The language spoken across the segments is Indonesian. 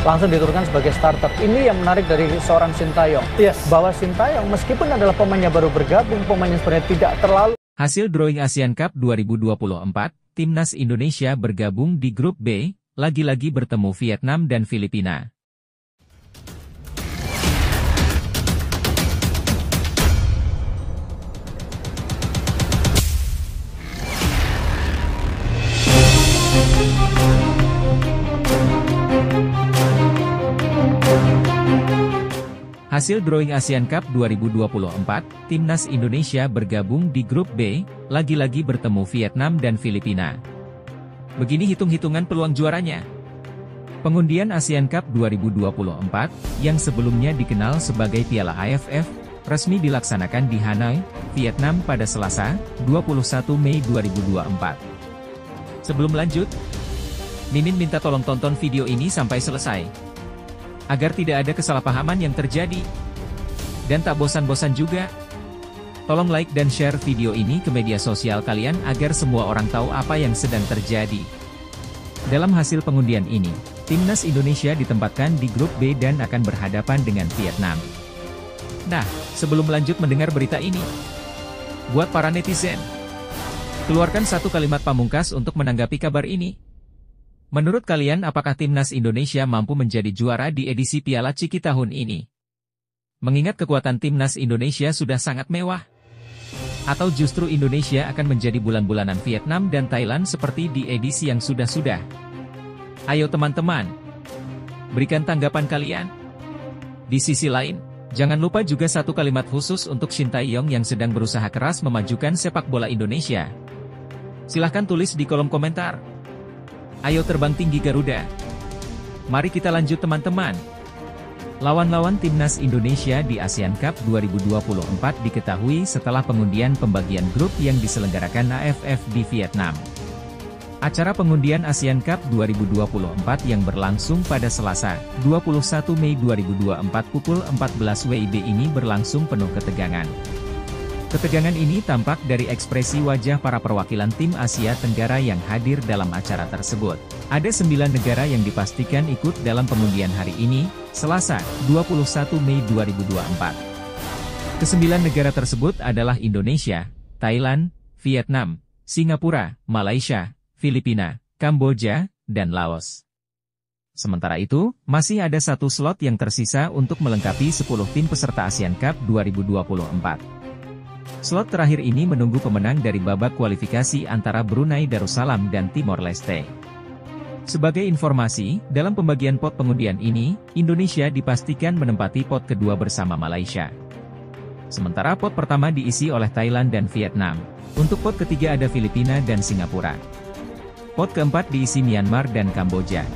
langsung diturunkan sebagai starter. Ini yang menarik dari seorang Sintayong. Yes. Bahwa Sintayong meskipun adalah pemainnya baru bergabung, pemainnya sebenarnya tidak terlalu. Hasil drawing Asian Cup 2024, Timnas Indonesia bergabung di grup B, lagi-lagi bertemu Vietnam dan Filipina. Hasil drawing Asian Cup 2024, Timnas Indonesia bergabung di grup B, lagi-lagi bertemu Vietnam dan Filipina. Begini hitung-hitungan peluang juaranya. Pengundian Asian Cup 2024, yang sebelumnya dikenal sebagai Piala AFF, resmi dilaksanakan di Hanoi, Vietnam pada Selasa, 21 Mei 2024. Sebelum lanjut, Mimin minta tolong tonton video ini sampai selesai, agar tidak ada kesalahpahaman yang terjadi. Dan tak bosan-bosan juga, tolong like dan share video ini ke media sosial kalian agar semua orang tahu apa yang sedang terjadi. Dalam hasil pengundian ini, Timnas Indonesia ditempatkan di grup B dan akan berhadapan dengan Vietnam. Nah, sebelum lanjut mendengar berita ini, buat para netizen, keluarkan satu kalimat pamungkas untuk menanggapi kabar ini. Menurut kalian, apakah Timnas Indonesia mampu menjadi juara di edisi Piala Ciki tahun ini? Mengingat kekuatan Timnas Indonesia sudah sangat mewah. Atau justru Indonesia akan menjadi bulan-bulanan Vietnam dan Thailand seperti di edisi yang sudah-sudah? Ayo teman-teman, berikan tanggapan kalian. Di sisi lain, jangan lupa juga satu kalimat khusus untuk Sintayong yang sedang berusaha keras memajukan sepak bola Indonesia. Silahkan tulis di kolom komentar. Ayo terbang tinggi Garuda. Mari kita lanjut teman-teman. Lawan-lawan Timnas Indonesia di ASEAN Cup 2024 diketahui setelah pengundian pembagian grup yang diselenggarakan AFF di Vietnam. Acara pengundian ASEAN Cup 2024 yang berlangsung pada Selasa, 21 Mei 2024 pukul 14 WIB ini berlangsung penuh ketegangan. Ketegangan ini tampak dari ekspresi wajah para perwakilan tim Asia Tenggara yang hadir dalam acara tersebut. Ada 9 negara yang dipastikan ikut dalam pengundian hari ini, Selasa, 21 Mei 2024. Kesembilan negara tersebut adalah Indonesia, Thailand, Vietnam, Singapura, Malaysia, Filipina, Kamboja, dan Laos. Sementara itu, masih ada satu slot yang tersisa untuk melengkapi 10 tim peserta ASEAN Cup 2024. Slot terakhir ini menunggu pemenang dari babak kualifikasi antara Brunei Darussalam dan Timor Leste. Sebagai informasi, dalam pembagian pot pengundian ini, Indonesia dipastikan menempati pot kedua bersama Malaysia. Sementara pot pertama diisi oleh Thailand dan Vietnam. Untuk pot ketiga ada Filipina dan Singapura. Pot keempat diisi Myanmar dan Kamboja.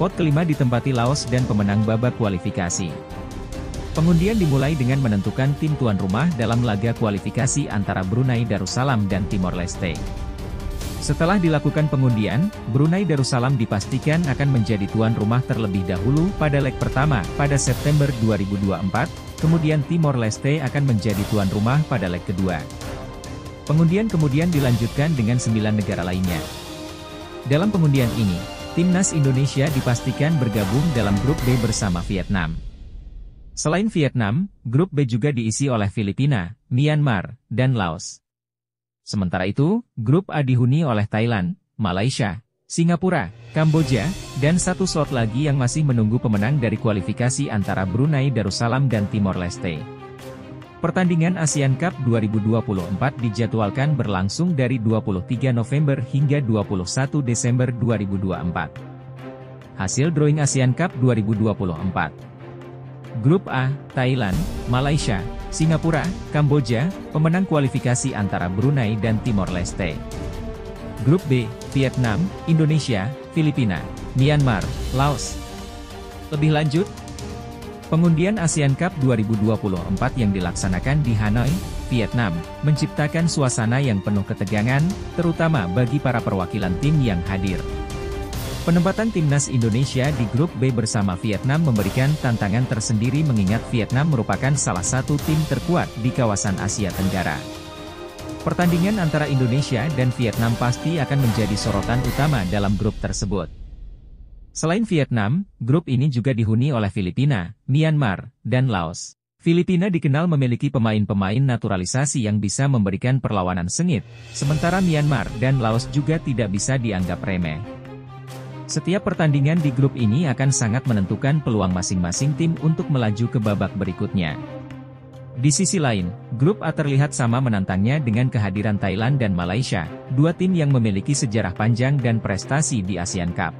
Pot kelima ditempati Laos dan pemenang babak kualifikasi. Pengundian dimulai dengan menentukan tim tuan rumah dalam laga kualifikasi antara Brunei Darussalam dan Timor Leste. Setelah dilakukan pengundian, Brunei Darussalam dipastikan akan menjadi tuan rumah terlebih dahulu pada leg pertama pada September 2024, kemudian Timor Leste akan menjadi tuan rumah pada leg kedua. Pengundian kemudian dilanjutkan dengan 9 negara lainnya. Dalam pengundian ini, Timnas Indonesia dipastikan bergabung dalam grup B bersama Vietnam. Selain Vietnam, grup B juga diisi oleh Filipina, Myanmar, dan Laos. Sementara itu, grup A dihuni oleh Thailand, Malaysia, Singapura, Kamboja, dan satu slot lagi yang masih menunggu pemenang dari kualifikasi antara Brunei Darussalam dan Timor Leste. Pertandingan ASEAN Cup 2024 dijadwalkan berlangsung dari 23 November hingga 21 Desember 2024. Hasil drawing ASEAN Cup 2024. Grup A, Thailand, Malaysia, Singapura, Kamboja, pemenang kualifikasi antara Brunei dan Timor Leste. Grup B, Vietnam, Indonesia, Filipina, Myanmar, Laos. Lebih lanjut, pengundian ASEAN Cup 2024 yang dilaksanakan di Hanoi, Vietnam, menciptakan suasana yang penuh ketegangan, terutama bagi para perwakilan tim yang hadir. Penempatan Timnas Indonesia di grup B bersama Vietnam memberikan tantangan tersendiri mengingat Vietnam merupakan salah satu tim terkuat di kawasan Asia Tenggara. Pertandingan antara Indonesia dan Vietnam pasti akan menjadi sorotan utama dalam grup tersebut. Selain Vietnam, grup ini juga dihuni oleh Filipina, Myanmar, dan Laos. Filipina dikenal memiliki pemain-pemain naturalisasi yang bisa memberikan perlawanan sengit, sementara Myanmar dan Laos juga tidak bisa dianggap remeh. Setiap pertandingan di grup ini akan sangat menentukan peluang masing-masing tim untuk melaju ke babak berikutnya. Di sisi lain, grup A terlihat sama menantangnya dengan kehadiran Thailand dan Malaysia, dua tim yang memiliki sejarah panjang dan prestasi di ASEAN Cup.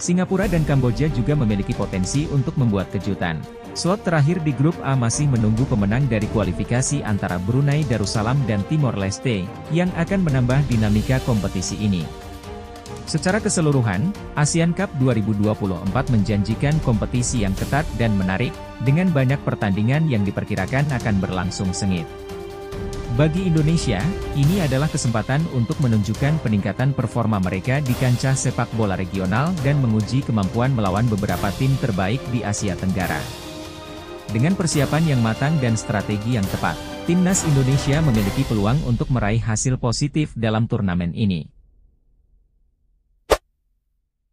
Singapura dan Kamboja juga memiliki potensi untuk membuat kejutan. Slot terakhir di grup A masih menunggu pemenang dari kualifikasi antara Brunei Darussalam dan Timor Leste, yang akan menambah dinamika kompetisi ini. Secara keseluruhan, ASEAN Cup 2024 menjanjikan kompetisi yang ketat dan menarik, dengan banyak pertandingan yang diperkirakan akan berlangsung sengit. Bagi Indonesia, ini adalah kesempatan untuk menunjukkan peningkatan performa mereka di kancah sepak bola regional dan menguji kemampuan melawan beberapa tim terbaik di Asia Tenggara. Dengan persiapan yang matang dan strategi yang tepat, Timnas Indonesia memiliki peluang untuk meraih hasil positif dalam turnamen ini.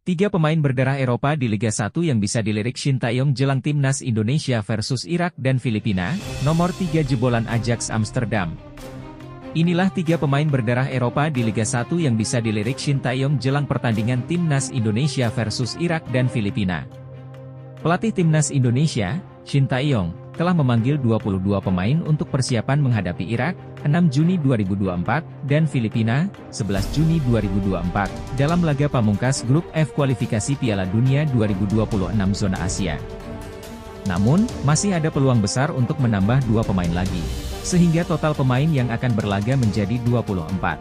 3 pemain berdarah Eropa di Liga 1 yang bisa dilirik Shin Tae-yong jelang Timnas Indonesia versus Irak dan Filipina, nomor 3 jebolan Ajax Amsterdam. Inilah 3 pemain berdarah Eropa di Liga 1 yang bisa dilirik Shin Tae-yong jelang pertandingan Timnas Indonesia versus Irak dan Filipina. Pelatih Timnas Indonesia, Shin Tae-yong, telah memanggil 22 pemain untuk persiapan menghadapi Irak, 6 Juni 2024, dan Filipina, 11 Juni 2024, dalam laga pamungkas Grup F kualifikasi Piala Dunia 2026 zona Asia. Namun, masih ada peluang besar untuk menambah 2 pemain lagi, sehingga total pemain yang akan berlaga menjadi 24.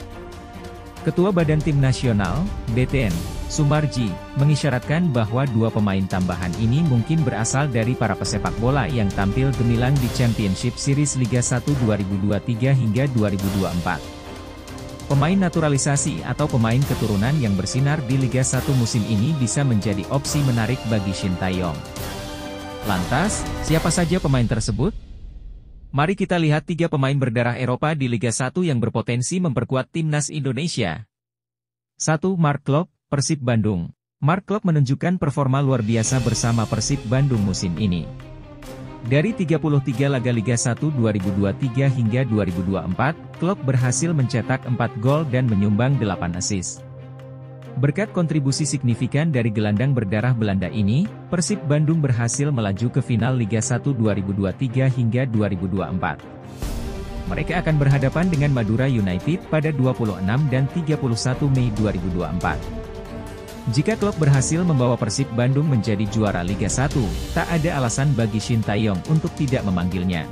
Ketua Badan Tim Nasional, BTN, Sumarji, mengisyaratkan bahwa 2 pemain tambahan ini mungkin berasal dari para pesepak bola yang tampil gemilang di Championship Series Liga 1 2023 hingga 2024. Pemain naturalisasi atau pemain keturunan yang bersinar di Liga 1 musim ini bisa menjadi opsi menarik bagi Shin Tae-yong. Lantas, siapa saja pemain tersebut? Mari kita lihat 3 pemain berdarah Eropa di Liga 1 yang berpotensi memperkuat Timnas Indonesia. 1. Mark Klok, Persib Bandung. Mark Klok menunjukkan performa luar biasa bersama Persib Bandung musim ini. Dari 33 laga Liga 1 2023 hingga 2024, Klok berhasil mencetak 4 gol dan menyumbang 8 assist. Berkat kontribusi signifikan dari gelandang berdarah Belanda ini, Persib Bandung berhasil melaju ke final Liga 1 2023 hingga 2024. Mereka akan berhadapan dengan Madura United pada 26 dan 31 Mei 2024. Jika klub berhasil membawa Persib Bandung menjadi juara Liga 1, tak ada alasan bagi Shin Tae-yong untuk tidak memanggilnya.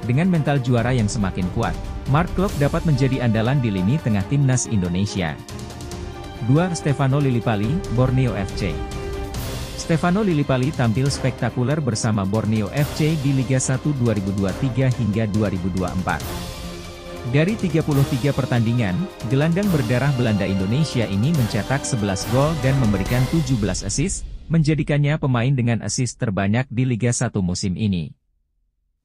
Dengan mental juara yang semakin kuat, Mark Klok dapat menjadi andalan di lini tengah Timnas Indonesia. 2. Stefano Lillipali, Borneo FC. Stefano Lillipali tampil spektakuler bersama Borneo FC di Liga 1 2023 hingga 2024. Dari 33 pertandingan, gelandang berdarah Belanda Indonesia ini mencetak 11 gol dan memberikan 17 assist, menjadikannya pemain dengan assist terbanyak di Liga 1 musim ini.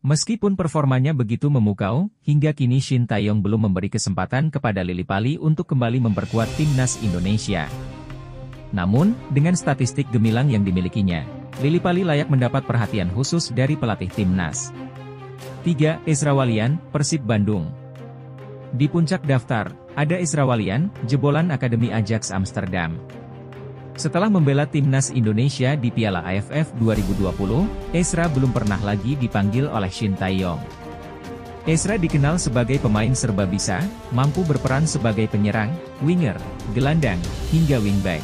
Meskipun performanya begitu memukau, hingga kini Shin Tae-yong belum memberi kesempatan kepada Lillipali untuk kembali memperkuat Timnas Indonesia. Namun, dengan statistik gemilang yang dimilikinya, Lillipali layak mendapat perhatian khusus dari pelatih Timnas. 3. Ezra Walian, Persib Bandung. Di puncak daftar, ada Ezra Walian, jebolan Akademi Ajax Amsterdam. Setelah membela Timnas Indonesia di Piala AFF 2020, Ezra belum pernah lagi dipanggil oleh Shin Tae-yong. Ezra dikenal sebagai pemain serba bisa, mampu berperan sebagai penyerang, winger, gelandang, hingga wingback.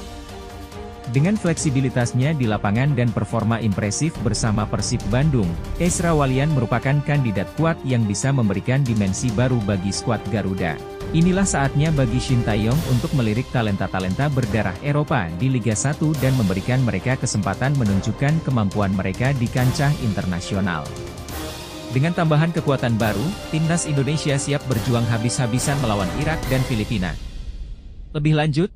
Dengan fleksibilitasnya di lapangan dan performa impresif bersama Persib Bandung, Ezra Walian merupakan kandidat kuat yang bisa memberikan dimensi baru bagi skuad Garuda. Inilah saatnya bagi Shin Tae-yong untuk melirik talenta-talenta berdarah Eropa di Liga 1 dan memberikan mereka kesempatan menunjukkan kemampuan mereka di kancah internasional. Dengan tambahan kekuatan baru, Timnas Indonesia siap berjuang habis-habisan melawan Irak dan Filipina. Lebih lanjut,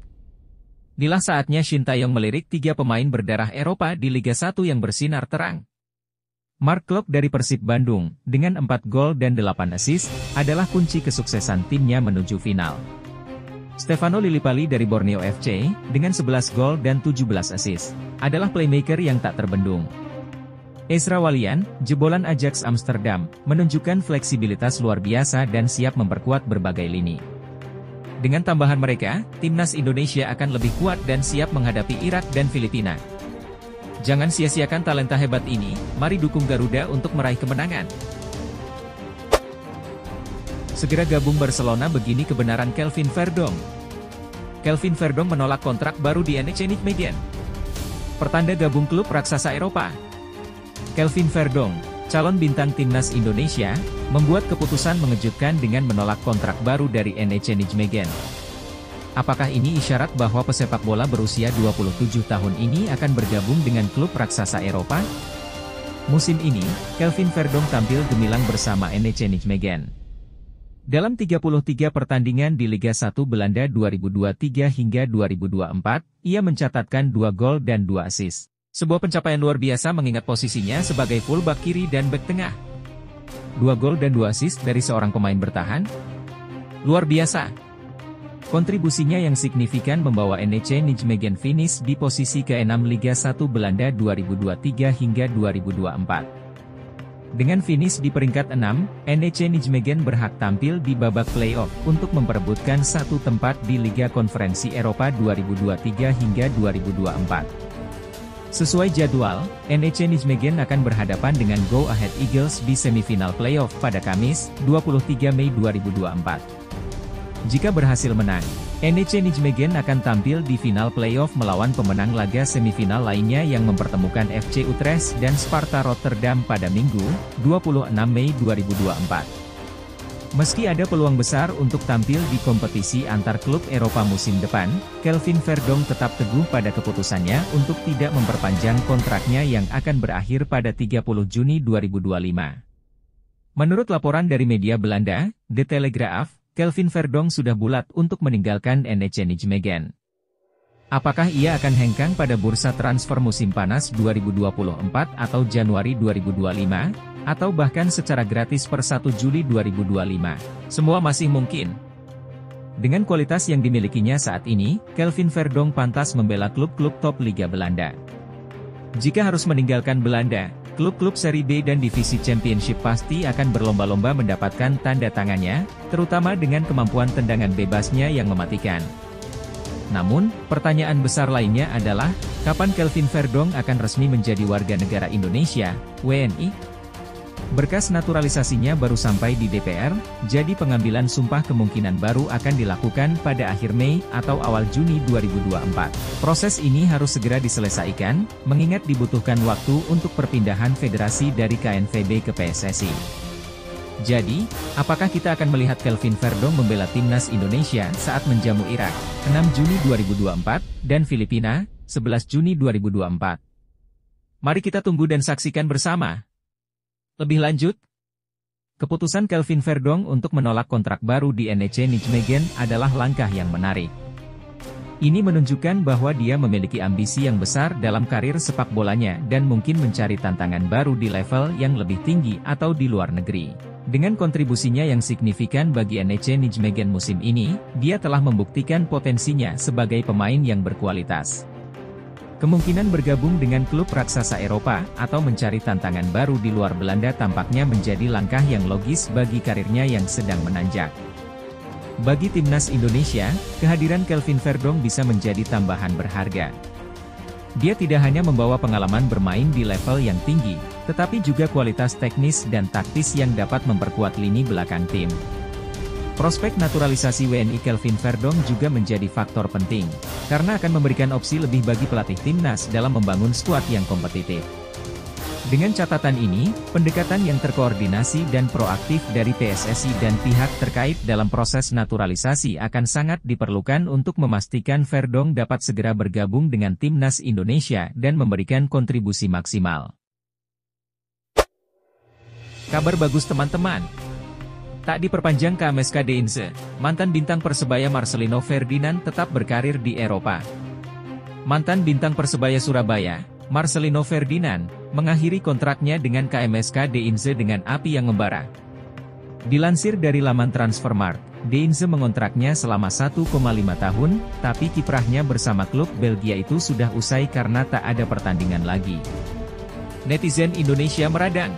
inilah saatnya Shin Tae-yong melirik 3 pemain berdarah Eropa di Liga 1 yang bersinar terang. Mark Klok dari Persib Bandung, dengan 4 gol dan 8 assist, adalah kunci kesuksesan timnya menuju final. Stefano Lillipali dari Borneo FC, dengan 11 gol dan 17 assist, adalah playmaker yang tak terbendung. Ezra Walian, jebolan Ajax Amsterdam, menunjukkan fleksibilitas luar biasa dan siap memperkuat berbagai lini. Dengan tambahan mereka, timnas Indonesia akan lebih kuat dan siap menghadapi Irak dan Filipina. Jangan sia-siakan talenta hebat ini, mari dukung Garuda untuk meraih kemenangan. Segera gabung Barcelona, begini kebenaran Kelvin Verdong. Kelvin Verdong menolak kontrak baru di NEC Nijmegen. Pertanda gabung klub raksasa Eropa. Kelvin Verdong, calon bintang timnas Indonesia, membuat keputusan mengejutkan dengan menolak kontrak baru dari NEC Nijmegen. Apakah ini isyarat bahwa pesepak bola berusia 27 tahun ini akan bergabung dengan klub raksasa Eropa? Musim ini, Kelvin Verdong tampil gemilang bersama NEC Nijmegen. Dalam 33 pertandingan di Liga 1 Belanda 2023 hingga 2024, ia mencatatkan 2 gol dan 2 assist. Sebuah pencapaian luar biasa mengingat posisinya sebagai fullback kiri dan bek tengah. 2 gol dan 2 assist dari seorang pemain bertahan? Luar biasa. Kontribusinya yang signifikan membawa NEC Nijmegen finish di posisi ke-6 Liga 1 Belanda 2023 hingga 2024. Dengan finish di peringkat 6, NEC Nijmegen berhak tampil di babak play-off untuk memperebutkan satu tempat di Liga Konferensi Eropa 2023 hingga 2024. Sesuai jadwal, NEC Nijmegen akan berhadapan dengan Go Ahead Eagles di semifinal play-off pada Kamis, 23 Mei 2024. Jika berhasil menang, NEC Nijmegen akan tampil di final play-off melawan pemenang laga semifinal lainnya yang mempertemukan FC Utrecht dan Sparta Rotterdam pada Minggu, 26 Mei 2024. Meski ada peluang besar untuk tampil di kompetisi antar klub Eropa musim depan, Kelvin Verdong tetap teguh pada keputusannya untuk tidak memperpanjang kontraknya yang akan berakhir pada 30 Juni 2025. Menurut laporan dari media Belanda, The Telegraaf, Kelvin Verdong sudah bulat untuk meninggalkan NEC Nijmegen. Apakah ia akan hengkang pada bursa transfer musim panas 2024 atau Januari 2025, atau bahkan secara gratis per 1 Juli 2025? Semua masih mungkin. Dengan kualitas yang dimilikinya saat ini, Kelvin Verdong pantas membela klub-klub top Liga Belanda. Jika harus meninggalkan Belanda, klub-klub seri B dan divisi Championship pasti akan berlomba-lomba mendapatkan tanda tangannya, terutama dengan kemampuan tendangan bebasnya yang mematikan. Namun, pertanyaan besar lainnya adalah, kapan Kelvin Verdong akan resmi menjadi warga negara Indonesia, WNI? Berkas naturalisasinya baru sampai di DPR, jadi pengambilan sumpah kemungkinan baru akan dilakukan pada akhir Mei atau awal Juni 2024. Proses ini harus segera diselesaikan, mengingat dibutuhkan waktu untuk perpindahan federasi dari KNVB ke PSSI. Jadi, apakah kita akan melihat Kelvin Verdong membela timnas Indonesia saat menjamu Irak, 6 Juni 2024, dan Filipina, 11 Juni 2024? Mari kita tunggu dan saksikan bersama. Lebih lanjut, keputusan Kelvin Verdong untuk menolak kontrak baru di NEC Nijmegen adalah langkah yang menarik. Ini menunjukkan bahwa dia memiliki ambisi yang besar dalam karir sepak bolanya dan mungkin mencari tantangan baru di level yang lebih tinggi atau di luar negeri. Dengan kontribusinya yang signifikan bagi NEC Nijmegen musim ini, dia telah membuktikan potensinya sebagai pemain yang berkualitas. Kemungkinan bergabung dengan klub raksasa Eropa atau mencari tantangan baru di luar Belanda tampaknya menjadi langkah yang logis bagi karirnya yang sedang menanjak. Bagi timnas Indonesia, kehadiran Kelvin Verdong bisa menjadi tambahan berharga. Dia tidak hanya membawa pengalaman bermain di level yang tinggi, tetapi juga kualitas teknis dan taktis yang dapat memperkuat lini belakang tim. Prospek naturalisasi WNI Kelvin Verdong juga menjadi faktor penting, karena akan memberikan opsi lebih bagi pelatih timnas dalam membangun skuad yang kompetitif. Dengan catatan ini, pendekatan yang terkoordinasi dan proaktif dari PSSI dan pihak terkait dalam proses naturalisasi akan sangat diperlukan untuk memastikan Verdong dapat segera bergabung dengan timnas Indonesia dan memberikan kontribusi maksimal. Kabar bagus teman-teman. Tak diperpanjang ke MSK Deinze, mantan bintang Persebaya Marcelino Ferdinand tetap berkarir di Eropa. Mantan bintang Persebaya Surabaya, Marcelino Ferdinand, mengakhiri kontraknya dengan KMSK Deinze dengan api yang membara. Dilansir dari laman Transfermarkt, Deinze mengontraknya selama 1,5 tahun, tapi kiprahnya bersama klub Belgia itu sudah usai karena tak ada pertandingan lagi. Netizen Indonesia meradang.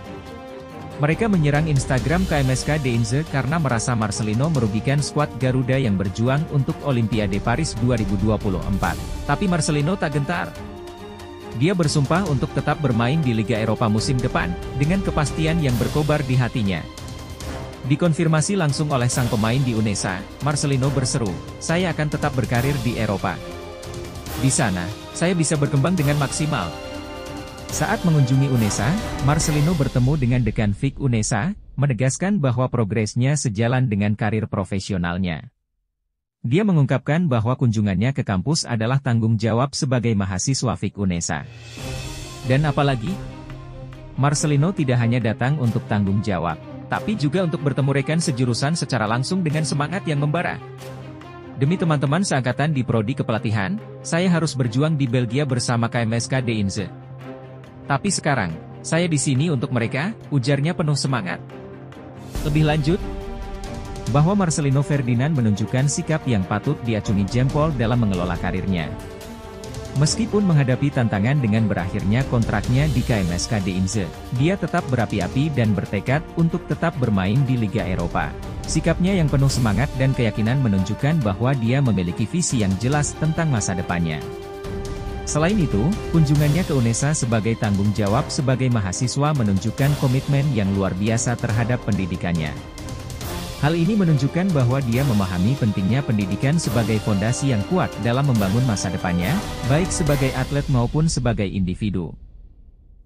Mereka menyerang Instagram KMSK Deinze karena merasa Marcelino merugikan skuad Garuda yang berjuang untuk Olimpiade Paris 2024. Tapi Marcelino tak gentar. Dia bersumpah untuk tetap bermain di Liga Eropa musim depan, dengan kepastian yang berkobar di hatinya. Dikonfirmasi langsung oleh sang pemain di UNESA, Marcelino berseru, "Saya akan tetap berkarir di Eropa. Di sana, saya bisa berkembang dengan maksimal." Saat mengunjungi UNESA, Marcelino bertemu dengan Dekan Fik UNESA, menegaskan bahwa progresnya sejalan dengan karir profesionalnya. Dia mengungkapkan bahwa kunjungannya ke kampus adalah tanggung jawab sebagai mahasiswa Fik UNESA. Dan apalagi, Marcelino tidak hanya datang untuk tanggung jawab, tapi juga untuk bertemu rekan sejurusan secara langsung dengan semangat yang membara. "Demi teman-teman seangkatan di prodi kepelatihan, saya harus berjuang di Belgia bersama KMSK Deinze. Tapi sekarang, saya di sini untuk mereka," ujarnya penuh semangat. Lebih lanjut, bahwa Marcelino Ferdinand menunjukkan sikap yang patut diacungi jempol dalam mengelola karirnya. Meskipun menghadapi tantangan dengan berakhirnya kontraknya di KMSK Deinze, dia tetap berapi-api dan bertekad untuk tetap bermain di Liga Eropa. Sikapnya yang penuh semangat dan keyakinan menunjukkan bahwa dia memiliki visi yang jelas tentang masa depannya. Selain itu, kunjungannya ke UNESA sebagai tanggung jawab sebagai mahasiswa menunjukkan komitmen yang luar biasa terhadap pendidikannya. Hal ini menunjukkan bahwa dia memahami pentingnya pendidikan sebagai fondasi yang kuat dalam membangun masa depannya, baik sebagai atlet maupun sebagai individu.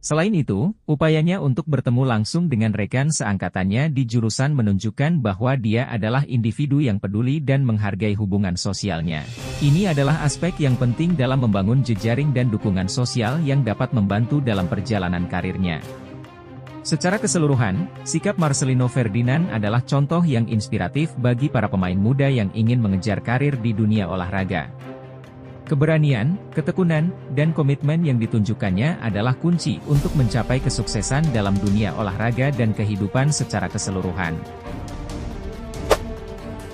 Selain itu, upayanya untuk bertemu langsung dengan rekan seangkatannya di jurusan menunjukkan bahwa dia adalah individu yang peduli dan menghargai hubungan sosialnya. Ini adalah aspek yang penting dalam membangun jejaring dan dukungan sosial yang dapat membantu dalam perjalanan karirnya. Secara keseluruhan, sikap Marcelino Ferdinand adalah contoh yang inspiratif bagi para pemain muda yang ingin mengejar karir di dunia olahraga. Keberanian, ketekunan, dan komitmen yang ditunjukkannya adalah kunci untuk mencapai kesuksesan dalam dunia olahraga dan kehidupan secara keseluruhan.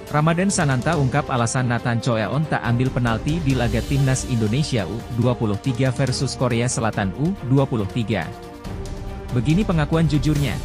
Ramadan Sananta ungkap alasan Nathan Choeon tak ambil penalti di laga Timnas Indonesia U23 versus Korea Selatan U23. Begini pengakuan jujurnya.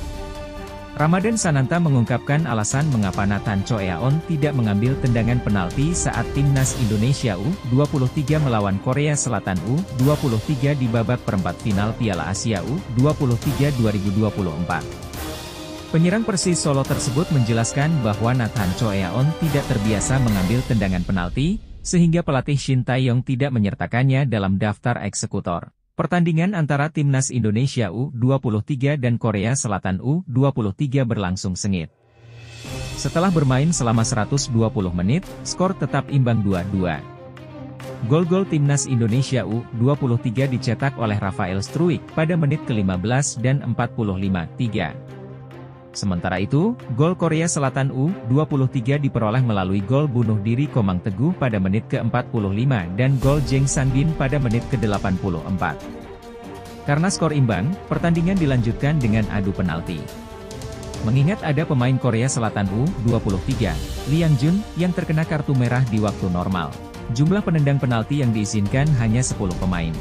Ramadan Sananta mengungkapkan alasan mengapa Nathan Choeon tidak mengambil tendangan penalti saat Timnas Indonesia U23 melawan Korea Selatan U23 di babak perempat final Piala Asia U23 2024. Penyerang Persis Solo tersebut menjelaskan bahwa Nathan Choeon tidak terbiasa mengambil tendangan penalti, sehingga pelatih Shin Tae-yong tidak menyertakannya dalam daftar eksekutor. Pertandingan antara Timnas Indonesia U23 dan Korea Selatan U23 berlangsung sengit. Setelah bermain selama 120 menit, skor tetap imbang 2-2. Gol-gol Timnas Indonesia U23 dicetak oleh Rafael Struijk pada menit ke-15 dan 45-3. Sementara itu, gol Korea Selatan U23 diperoleh melalui gol bunuh diri Komang Teguh pada menit ke-45 dan gol Jeng Sangbin pada menit ke-84. Karena skor imbang, pertandingan dilanjutkan dengan adu penalti. Mengingat ada pemain Korea Selatan U23, Lee Yang-jun, yang terkena kartu merah di waktu normal, jumlah penendang penalti yang diizinkan hanya 10 pemain.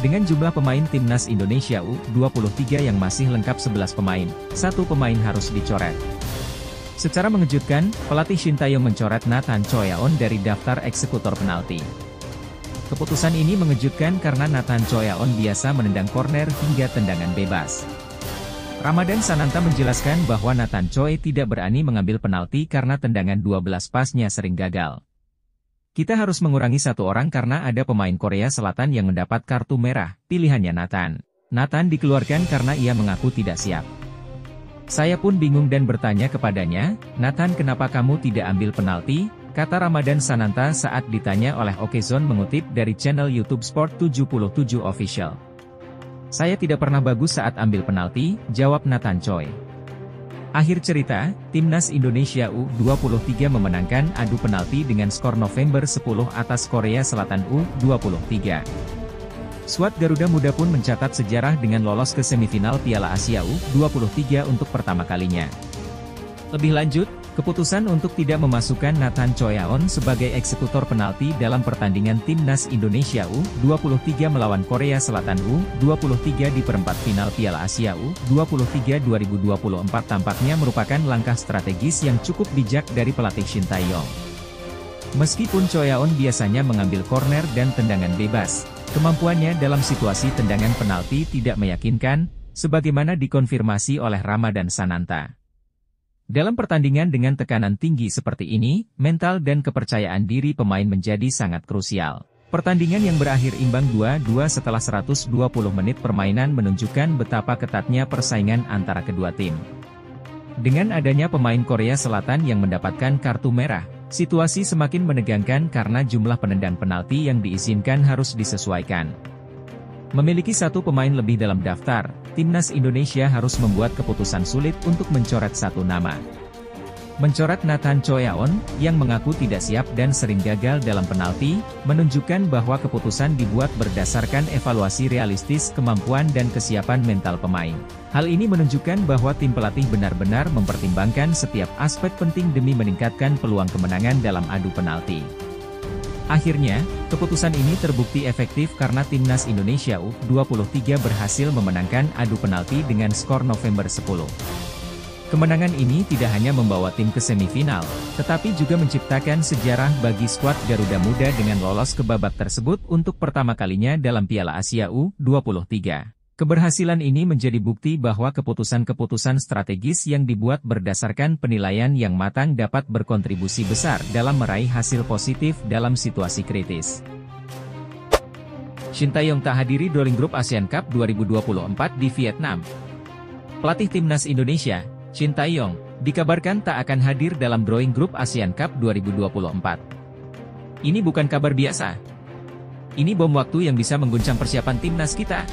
Dengan jumlah pemain Timnas Indonesia U23 yang masih lengkap 11 pemain, satu pemain harus dicoret. Secara mengejutkan, pelatih Shin Tae-yong mencoret Nathan Choeon dari daftar eksekutor penalti. Keputusan ini mengejutkan karena Nathan Choeon biasa menendang korner hingga tendangan bebas. Ramadan Sananta menjelaskan bahwa Nathan Choi tidak berani mengambil penalti karena tendangan 12 pasnya sering gagal. "Kita harus mengurangi satu orang karena ada pemain Korea Selatan yang mendapat kartu merah," pilihannya Nathan. Nathan dikeluarkan karena ia mengaku tidak siap. "Saya pun bingung dan bertanya kepadanya, 'Nathan, kenapa kamu tidak ambil penalti?' kata Ramadan Sananta saat ditanya oleh Okezone mengutip dari channel YouTube Sport 77 Official. "Saya tidak pernah bagus saat ambil penalti," jawab Nathan Choi. Akhir cerita, Timnas Indonesia U23 memenangkan adu penalti dengan skor November 10 atas Korea Selatan U23. Skuad Garuda Muda pun mencatat sejarah dengan lolos ke semifinal Piala Asia U23 untuk pertama kalinya. Lebih lanjut, Keputusan untuk tidak memasukkan Nathan Choyaon sebagai eksekutor penalti dalam pertandingan Timnas Indonesia U23 melawan Korea Selatan U23 di perempat final Piala Asia U23 2024 tampaknya merupakan langkah strategis yang cukup bijak dari pelatih Shin Tae-yong. Meskipun Choyaon biasanya mengambil corner dan tendangan bebas, kemampuannya dalam situasi tendangan penalti tidak meyakinkan, sebagaimana dikonfirmasi oleh Ramadan Sananta. Dalam pertandingan dengan tekanan tinggi seperti ini, mental dan kepercayaan diri pemain menjadi sangat krusial. Pertandingan yang berakhir imbang 2-2 setelah 120 menit permainan menunjukkan betapa ketatnya persaingan antara kedua tim. Dengan adanya pemain Korea Selatan yang mendapatkan kartu merah, situasi semakin menegangkan karena jumlah penendang penalti yang diizinkan harus disesuaikan. Memiliki satu pemain lebih dalam daftar, Timnas Indonesia harus membuat keputusan sulit untuk mencoret satu nama. Mencoret Nathan Choyaon, yang mengaku tidak siap dan sering gagal dalam penalti, menunjukkan bahwa keputusan dibuat berdasarkan evaluasi realistis kemampuan dan kesiapan mental pemain. Hal ini menunjukkan bahwa tim pelatih benar-benar mempertimbangkan setiap aspek penting demi meningkatkan peluang kemenangan dalam adu penalti. Akhirnya, keputusan ini terbukti efektif karena Timnas Indonesia U23 berhasil memenangkan adu penalti dengan skor November 10. Kemenangan ini tidak hanya membawa tim ke semifinal, tetapi juga menciptakan sejarah bagi skuad Garuda Muda dengan lolos ke babak tersebut untuk pertama kalinya dalam Piala Asia U23. Keberhasilan ini menjadi bukti bahwa keputusan-keputusan strategis yang dibuat berdasarkan penilaian yang matang dapat berkontribusi besar dalam meraih hasil positif dalam situasi kritis. Shin Tae-yong tak hadiri drawing grup ASEAN Cup 2024 di Vietnam. Pelatih Timnas Indonesia, Shin Tae-yong, dikabarkan tak akan hadir dalam drawing grup ASEAN Cup 2024. Ini bukan kabar biasa. Ini bom waktu yang bisa mengguncang persiapan timnas kita.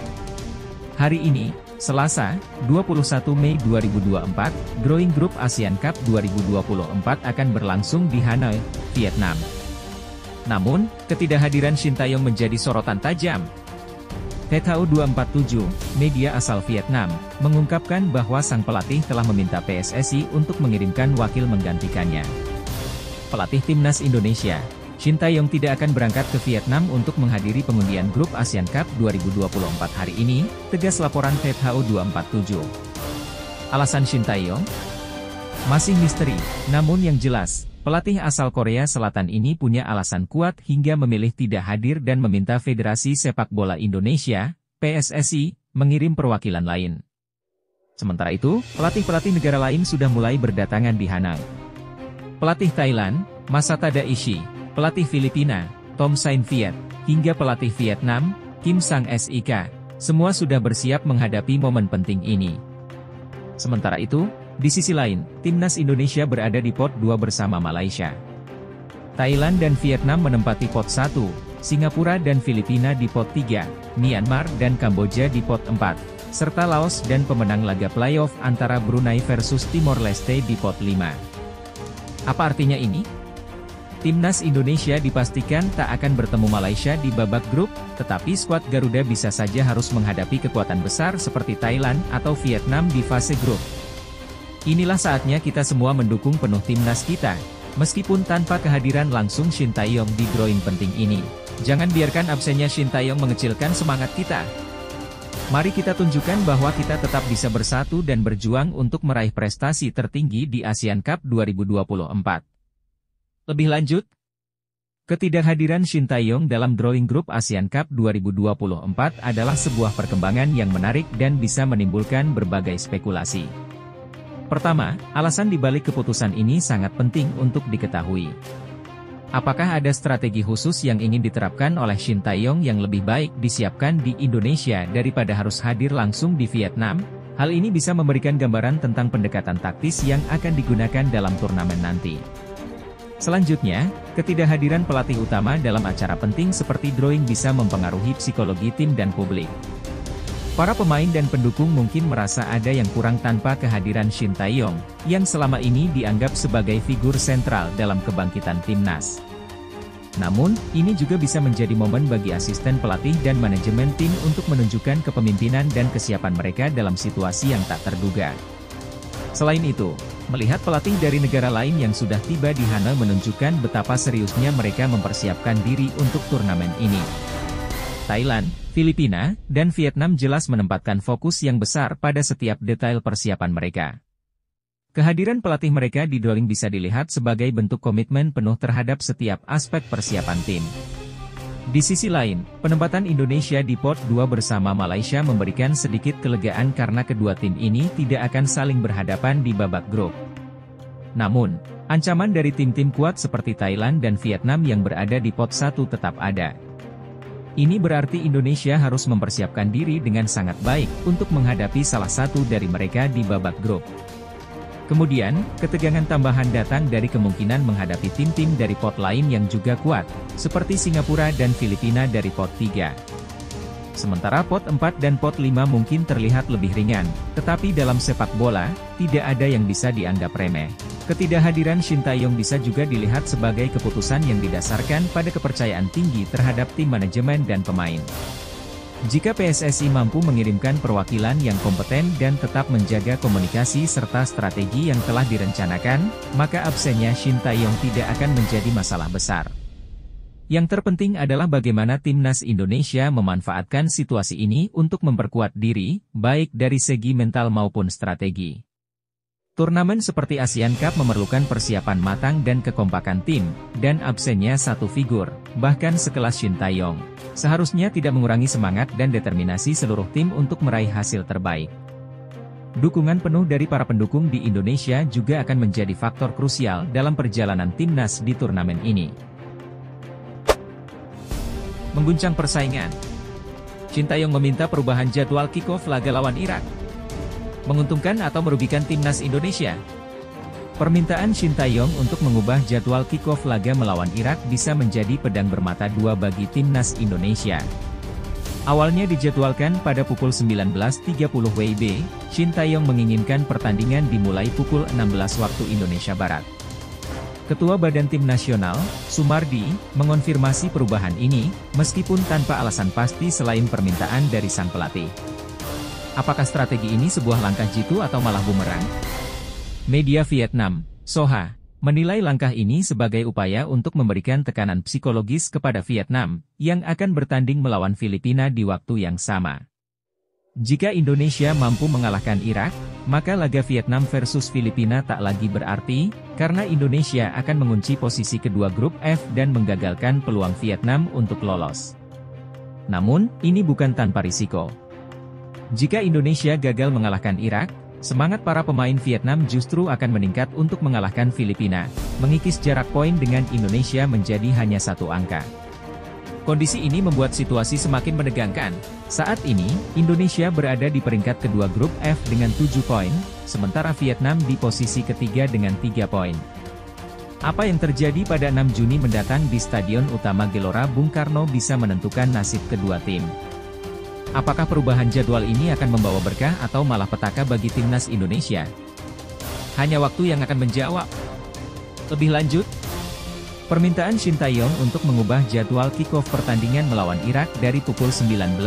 Hari ini, Selasa, 21 Mei 2024, drawing grup ASEAN Cup 2024 akan berlangsung di Hanoi, Vietnam. Namun, ketidakhadiran Shin Tae-yong menjadi sorotan tajam. THU247, media asal Vietnam, mengungkapkan bahwa sang pelatih telah meminta PSSI untuk mengirimkan wakil menggantikannya. Pelatih Timnas Indonesia, Shin Tae-yong tidak akan berangkat ke Vietnam untuk menghadiri pengundian grup ASEAN Cup 2024 hari ini, tegas laporan THU247. Alasan Shin Tae-yong? Masih misteri, namun yang jelas, pelatih asal Korea Selatan ini punya alasan kuat hingga memilih tidak hadir dan meminta Federasi Sepak Bola Indonesia, PSSI, mengirim perwakilan lain. Sementara itu, pelatih-pelatih negara lain sudah mulai berdatangan di Hanoi. Pelatih Thailand, Masata Daishi, pelatih Filipina, Tom Sain Viet, hingga pelatih Vietnam, Kim Sang Sik, semua sudah bersiap menghadapi momen penting ini. Sementara itu, di sisi lain, Timnas Indonesia berada di pot 2 bersama Malaysia. Thailand dan Vietnam menempati pot 1, Singapura dan Filipina di pot 3, Myanmar dan Kamboja di pot 4, serta Laos dan pemenang laga playoff antara Brunei versus Timor Leste di pot 5. Apa artinya ini? Timnas Indonesia dipastikan tak akan bertemu Malaysia di babak grup, tetapi skuad Garuda bisa saja harus menghadapi kekuatan besar seperti Thailand atau Vietnam di fase grup. Inilah saatnya kita semua mendukung penuh timnas kita, meskipun tanpa kehadiran langsung Shin Tae-yong di drawing penting ini. Jangan biarkan absennya Shin Tae-yong mengecilkan semangat kita. Mari kita tunjukkan bahwa kita tetap bisa bersatu dan berjuang untuk meraih prestasi tertinggi di ASEAN Cup 2024. Lebih lanjut, ketidakhadiran Shin Tae-yong dalam drawing grup ASEAN Cup 2024 adalah sebuah perkembangan yang menarik dan bisa menimbulkan berbagai spekulasi. Pertama, alasan dibalik keputusan ini sangat penting untuk diketahui. Apakah ada strategi khusus yang ingin diterapkan oleh Shin Tae-yong yang lebih baik disiapkan di Indonesia daripada harus hadir langsung di Vietnam? Hal ini bisa memberikan gambaran tentang pendekatan taktis yang akan digunakan dalam turnamen nanti. Selanjutnya, ketidakhadiran pelatih utama dalam acara penting seperti drawing bisa mempengaruhi psikologi tim dan publik. Para pemain dan pendukung mungkin merasa ada yang kurang tanpa kehadiran Shin Tae-yong, yang selama ini dianggap sebagai figur sentral dalam kebangkitan timnas. Namun, ini juga bisa menjadi momen bagi asisten pelatih dan manajemen tim untuk menunjukkan kepemimpinan dan kesiapan mereka dalam situasi yang tak terduga. Selain itu, melihat pelatih dari negara lain yang sudah tiba di Hanoi menunjukkan betapa seriusnya mereka mempersiapkan diri untuk turnamen ini. Thailand, Filipina, dan Vietnam jelas menempatkan fokus yang besar pada setiap detail persiapan mereka. Kehadiran pelatih mereka di Doling bisa dilihat sebagai bentuk komitmen penuh terhadap setiap aspek persiapan tim. Di sisi lain, penempatan Indonesia di pot 2 bersama Malaysia memberikan sedikit kelegaan karena kedua tim ini tidak akan saling berhadapan di babak grup. Namun, ancaman dari tim-tim kuat seperti Thailand dan Vietnam yang berada di pot 1 tetap ada. Ini berarti Indonesia harus mempersiapkan diri dengan sangat baik untuk menghadapi salah satu dari mereka di babak grup. Kemudian, ketegangan tambahan datang dari kemungkinan menghadapi tim-tim dari pot lain yang juga kuat, seperti Singapura dan Filipina dari pot 3. Sementara pot 4 dan pot 5 mungkin terlihat lebih ringan, tetapi dalam sepak bola, tidak ada yang bisa dianggap remeh. Ketidakhadiran Shin Tae-yong bisa juga dilihat sebagai keputusan yang didasarkan pada kepercayaan tinggi terhadap tim manajemen dan pemain. Jika PSSI mampu mengirimkan perwakilan yang kompeten dan tetap menjaga komunikasi serta strategi yang telah direncanakan, maka absennya Shin Tae-yong tidak akan menjadi masalah besar. Yang terpenting adalah bagaimana timnas Indonesia memanfaatkan situasi ini untuk memperkuat diri, baik dari segi mental maupun strategi. Turnamen seperti Asian Cup memerlukan persiapan matang dan kekompakan tim, dan absennya satu figur, bahkan sekelas Shin Tae-yong, seharusnya tidak mengurangi semangat dan determinasi seluruh tim untuk meraih hasil terbaik. Dukungan penuh dari para pendukung di Indonesia juga akan menjadi faktor krusial dalam perjalanan timnas di turnamen ini. Mengguncang persaingan, Shin Tae-yong meminta perubahan jadwal kick-off laga lawan Irak. Menguntungkan atau merugikan timnas Indonesia? Permintaan Shin Tae-yong untuk mengubah jadwal kick-off laga melawan Irak bisa menjadi pedang bermata dua bagi timnas Indonesia. Awalnya dijadwalkan pada pukul 19.30 WIB, Shin Tae-yong menginginkan pertandingan dimulai pukul 16 waktu Indonesia Barat. Ketua Badan Tim Nasional, Sumardi, mengonfirmasi perubahan ini, meskipun tanpa alasan pasti selain permintaan dari sang pelatih. Apakah strategi ini sebuah langkah jitu atau malah bumerang? Media Vietnam, Soha, menilai langkah ini sebagai upaya untuk memberikan tekanan psikologis kepada Vietnam, yang akan bertanding melawan Filipina di waktu yang sama. Jika Indonesia mampu mengalahkan Irak, maka laga Vietnam versus Filipina tak lagi berarti, karena Indonesia akan mengunci posisi kedua grup F dan menggagalkan peluang Vietnam untuk lolos. Namun, ini bukan tanpa risiko. Jika Indonesia gagal mengalahkan Irak, semangat para pemain Vietnam justru akan meningkat untuk mengalahkan Filipina, mengikis jarak poin dengan Indonesia menjadi hanya satu angka. Kondisi ini membuat situasi semakin menegangkan. Saat ini, Indonesia berada di peringkat kedua grup F dengan 7 poin, sementara Vietnam di posisi ketiga dengan 3 poin. Apa yang terjadi pada 6 Juni mendatang di Stadion Utama Gelora Bung Karno bisa menentukan nasib kedua tim. Apakah perubahan jadwal ini akan membawa berkah atau malah petaka bagi timnas Indonesia? Hanya waktu yang akan menjawab. Lebih lanjut, permintaan Shin Tae-yong untuk mengubah jadwal kick-off pertandingan melawan Irak dari pukul 19.30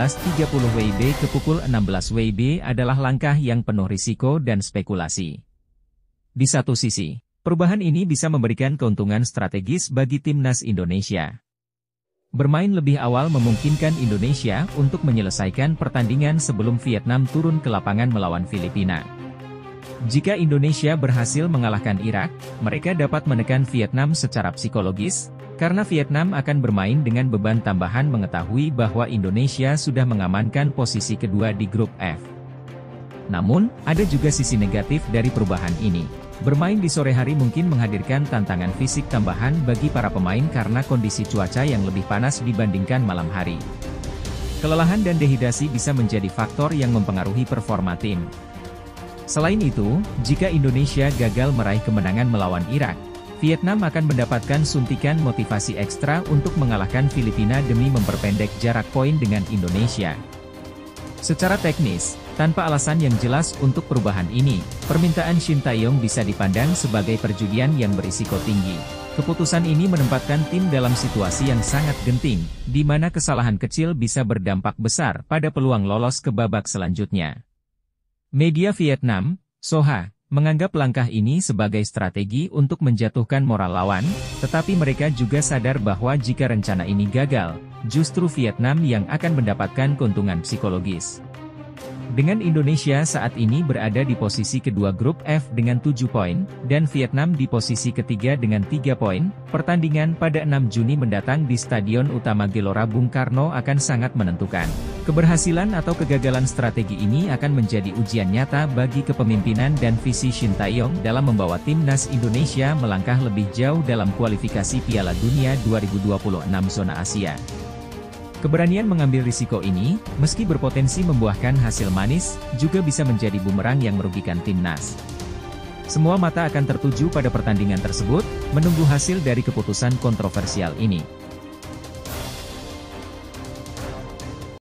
WIB ke pukul 16 WIB adalah langkah yang penuh risiko dan spekulasi. Di satu sisi, perubahan ini bisa memberikan keuntungan strategis bagi timnas Indonesia. Bermain lebih awal memungkinkan Indonesia untuk menyelesaikan pertandingan sebelum Vietnam turun ke lapangan melawan Filipina. Jika Indonesia berhasil mengalahkan Irak, mereka dapat menekan Vietnam secara psikologis, karena Vietnam akan bermain dengan beban tambahan mengetahui bahwa Indonesia sudah mengamankan posisi kedua di grup F. Namun, ada juga sisi negatif dari perubahan ini. Bermain di sore hari mungkin menghadirkan tantangan fisik tambahan bagi para pemain karena kondisi cuaca yang lebih panas dibandingkan malam hari. Kelelahan dan dehidrasi bisa menjadi faktor yang mempengaruhi performa tim. Selain itu, jika Indonesia gagal meraih kemenangan melawan Irak, Vietnam akan mendapatkan suntikan motivasi ekstra untuk mengalahkan Filipina demi memperpendek jarak poin dengan Indonesia. Secara teknis, tanpa alasan yang jelas untuk perubahan ini, permintaan Shin Tae-yong bisa dipandang sebagai perjudian yang berisiko tinggi. Keputusan ini menempatkan tim dalam situasi yang sangat genting, di mana kesalahan kecil bisa berdampak besar pada peluang lolos ke babak selanjutnya. Media Vietnam, Soha, menganggap langkah ini sebagai strategi untuk menjatuhkan moral lawan, tetapi mereka juga sadar bahwa jika rencana ini gagal, justru Vietnam yang akan mendapatkan keuntungan psikologis. Dengan Indonesia saat ini berada di posisi kedua grup F dengan 7 poin, dan Vietnam di posisi ketiga dengan 3 poin, pertandingan pada 6 Juni mendatang di Stadion Utama Gelora Bung Karno akan sangat menentukan. Keberhasilan atau kegagalan strategi ini akan menjadi ujian nyata bagi kepemimpinan dan visi Shin Tae-yong dalam membawa timnas Indonesia melangkah lebih jauh dalam kualifikasi Piala Dunia 2026 zona Asia. Keberanian mengambil risiko ini, meski berpotensi membuahkan hasil manis, juga bisa menjadi bumerang yang merugikan timnas. Semua mata akan tertuju pada pertandingan tersebut, menunggu hasil dari keputusan kontroversial ini.